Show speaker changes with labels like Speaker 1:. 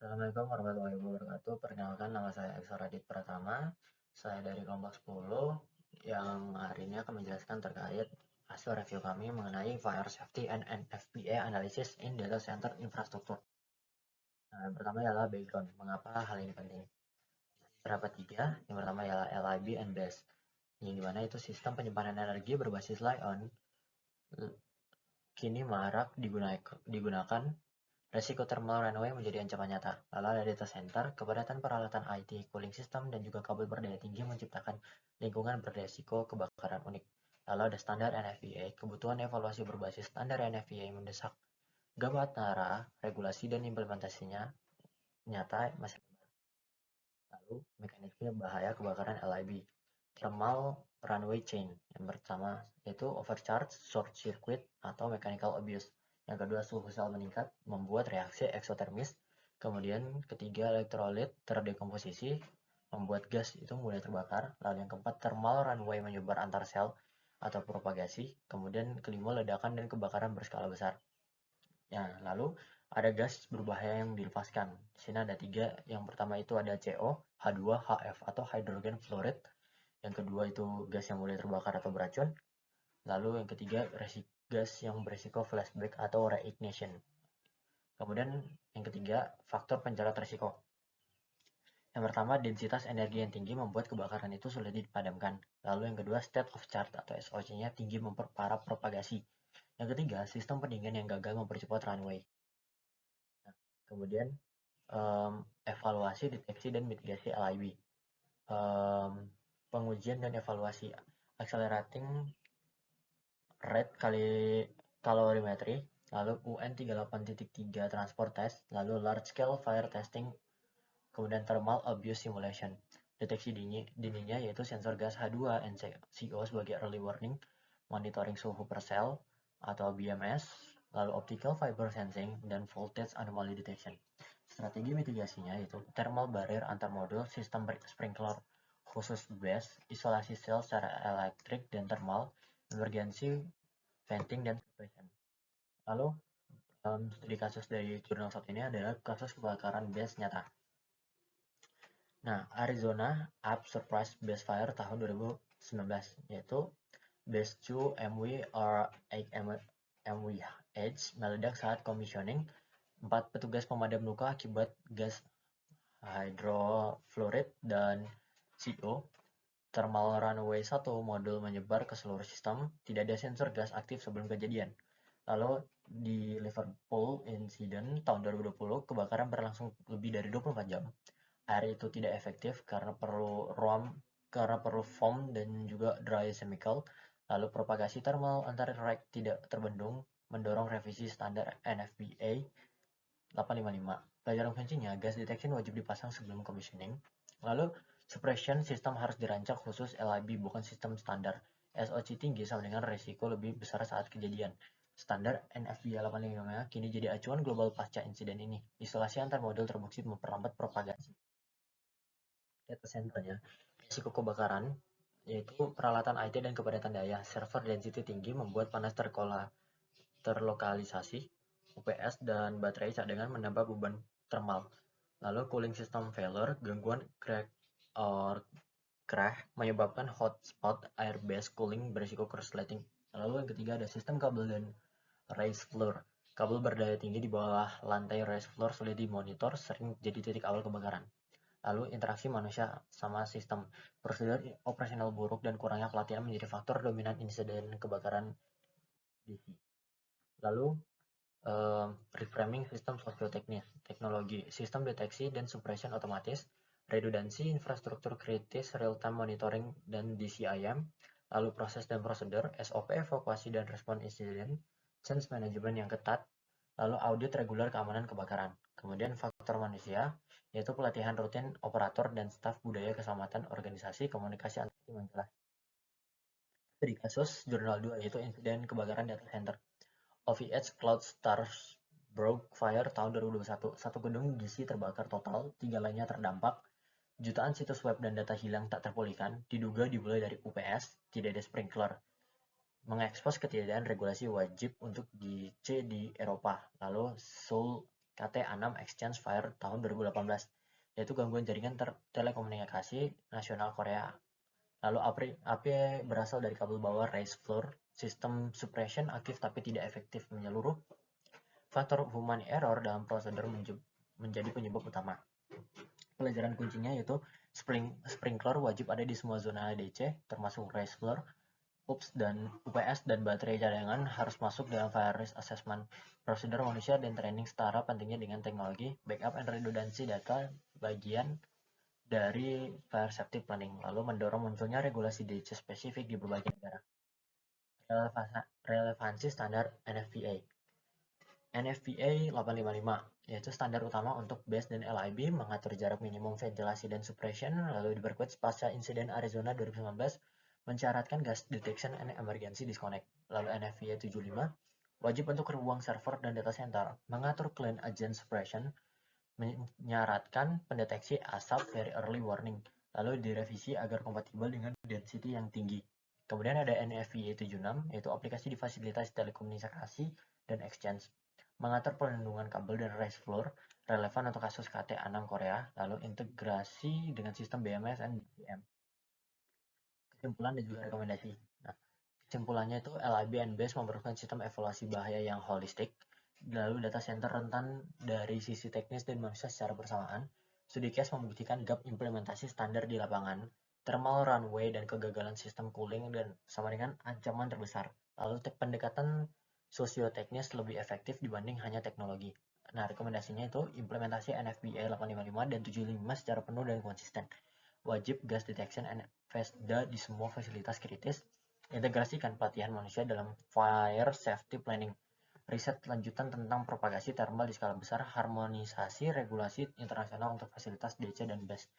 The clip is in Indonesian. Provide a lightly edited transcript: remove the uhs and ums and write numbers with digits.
Speaker 1: Assalamualaikum warahmatullahi wabarakatuh. Perkenalkan, nama saya Eksa Radit Pratama. Saya dari kelompok 10 yang hari ini akan menjelaskan terkait hasil review kami mengenai Fire Safety and NFPA Analysis in Data Center Infrastructure. Nah, yang pertama ialah background. Mengapa hal ini penting? Terdapat tiga. Yang pertama ialah LIB and BAS. Yang dimana itu sistem penyimpanan energi berbasis Li-on kini marak digunakan. Resiko thermal runaway menjadi ancaman nyata. Lalu ada data center, kepadatan peralatan IT, cooling system, dan juga kabel berdaya tinggi menciptakan lingkungan beresiko kebakaran unik. Lalu ada standar NFPA, kebutuhan evaluasi berbasis standar NFPA mendesak. Gambaran regulasi dan implementasinya nyata masih. Lalu mekanisme bahaya kebakaran LIB, thermal runaway chain. Yang pertama yaitu overcharge, short circuit, atau mechanical abuse. Yang kedua, suhu sel meningkat membuat reaksi eksotermis. Kemudian ketiga, elektrolit terdekomposisi membuat gas itu mudah terbakar. Lalu yang keempat, thermal runaway menyebar antar sel atau propagasi. Kemudian kelima, ledakan dan kebakaran berskala besar. Ya, lalu ada gas berbahaya yang dilepaskan. Di sini ada tiga. Yang pertama itu ada CO, H2HF atau hydrogen fluoride. Yang kedua itu gas yang mudah terbakar atau beracun. Lalu yang ketiga gas yang berisiko flashback atau reignition. Kemudian yang ketiga faktor pencerat risiko. Yang pertama, densitas energi yang tinggi membuat kebakaran itu sulit dipadamkan. Lalu yang kedua, state of charge atau SOC-nya tinggi memperparah propagasi. Yang ketiga, sistem pendingin yang gagal mempercepat runway. Nah, kemudian evaluasi, deteksi, dan mitigasi LIB. Pengujian dan evaluasi accelerating rate kali calorimetry, lalu UN 38.3 transport test, lalu large scale fire testing, kemudian thermal abuse simulation. Deteksi dininya yaitu sensor gas H2NCO sebagai early warning, monitoring suhu per sel atau BMS, lalu optical fiber sensing, dan voltage anomaly detection. Strategi mitigasinya yaitu thermal barrier antar modul, sistem sprinkler khusus BAS, isolasi sel secara elektrik dan thermal, emergency venting, dan suppression. Lalu studi kasus dari jurnal satu ini adalah kasus kebakaran BAS nyata. Nah, Arizona Up Surprise BAS Fire tahun 2019, yaitu BAS 2 MW or 8 MWH meledak saat commissioning. 4 petugas pemadam luka akibat gas hydrofluoride dan CO. Thermal runaway 1 modul menyebar ke seluruh sistem. Tidak ada sensor gas aktif sebelum kejadian. Lalu di Liverpool incident tahun 2020, kebakaran berlangsung lebih dari 24 jam. Air itu tidak efektif karena perlu foam dan juga dry chemical. Lalu propagasi thermal antar rek tidak terbendung, mendorong revisi standar NFPA 855. Pelajaran kuncinya, gas detection wajib dipasang sebelum commissioning. Lalu suppression sistem harus dirancang khusus LIB, bukan sistem standar. SOC tinggi sama dengan resiko lebih besar saat kejadian. Standar NFPA 855 kini jadi acuan global pasca insiden ini. Isolasi antar modul terbukti memperlambat propagasi. Data centernya, risiko kebakaran yaitu peralatan IT dan kepadatan daya. Server density tinggi membuat panas terlokalisasi. UPS dan baterai cadangan menambah beban thermal. Lalu cooling system failure, gangguan crack or crash menyebabkan hotspot air-based cooling berisiko korsleting. Lalu yang ketiga ada sistem kabel dan raised floor. Kabel berdaya tinggi di bawah lantai raised floor sulit dimonitor, sering jadi titik awal kebakaran. Lalu interaksi manusia sama sistem. Prosedur operasional buruk dan kurangnya pelatihan menjadi faktor dominan insiden kebakaran DC. Lalu reframing sistem sosioteknis, teknologi, sistem deteksi dan suppression otomatis, redundansi infrastruktur kritis, real-time monitoring dan DCIM, lalu proses dan prosedur, SOP evakuasi dan respon insiden, change management yang ketat, lalu audit reguler keamanan kebakaran. Kemudian faktor manusia, yaitu pelatihan rutin operator dan staf budaya keselamatan organisasi, komunikasi antar tim yang jelas. Studi kasus jurnal 2 yaitu insiden kebakaran data center. OVH Cloud Stars Broke Fire tahun 2021. Satu gedung DC terbakar total, 3 lainnya terdampak. Jutaan situs web dan data hilang tak terpulihkan, diduga dimulai dari UPS, tidak ada sprinkler. Mengekspos ketiadaan regulasi wajib untuk di C di Eropa. Lalu Seoul KT6 Exchange Fire tahun 2018, yaitu gangguan jaringan telekomunikasi nasional Korea. Lalu api berasal dari kabel bawah raised floor, sistem suppression aktif tapi tidak efektif menyeluruh. Faktor human error dalam prosedur menjadi penyebab utama. Pelajaran kuncinya yaitu sprinkler wajib ada di semua zona DC, termasuk raised floor. UPS dan baterai cadangan harus masuk dalam fire risk assessment. Prosedur manusia dan training setara pentingnya dengan teknologi. Backup and redundancy data bagian dari fire safety planning. Lalu mendorong munculnya regulasi DC spesifik di berbagai negara. Relevansi standar NFPA. NFPA 855, yaitu standar utama untuk BASE dan LIB, mengatur jarak minimum ventilasi dan suppression, lalu diperkuat pasca insiden Arizona 2019, mensyaratkan gas detection and emergency disconnect. Lalu NFPA 75, wajib untuk ruang server dan data center, mengatur clean agent suppression, menyaratkan pendeteksi asap very early warning, lalu direvisi agar kompatibel dengan density yang tinggi. Kemudian ada NFPA 76, yaitu aplikasi di fasilitas telekomunikasi dan exchange, mengatur perlindungan kabel dan raised floor, relevan untuk kasus KT6 Korea, lalu integrasi dengan sistem BMS dan BPM. Kesimpulan dan juga rekomendasi. Nah, kesimpulannya itu LIB and BASE memerlukan sistem evaluasi bahaya yang holistik, lalu data center rentan dari sisi teknis dan manusia secara bersamaan. Studi case membuktikan gap implementasi standar di lapangan, thermal runway dan kegagalan sistem cooling dan sama dengan ancaman terbesar. Lalu pendekatan sosioteknis lebih efektif dibanding hanya teknologi. Nah, rekomendasinya itu implementasi NFPA 855 dan 75 secara penuh dan konsisten. Wajib gas detection and FSDA di semua fasilitas kritis. Integrasikan pelatihan manusia dalam fire safety planning. Riset lanjutan tentang propagasi thermal di skala besar, harmonisasi regulasi internasional untuk fasilitas DC dan BASE.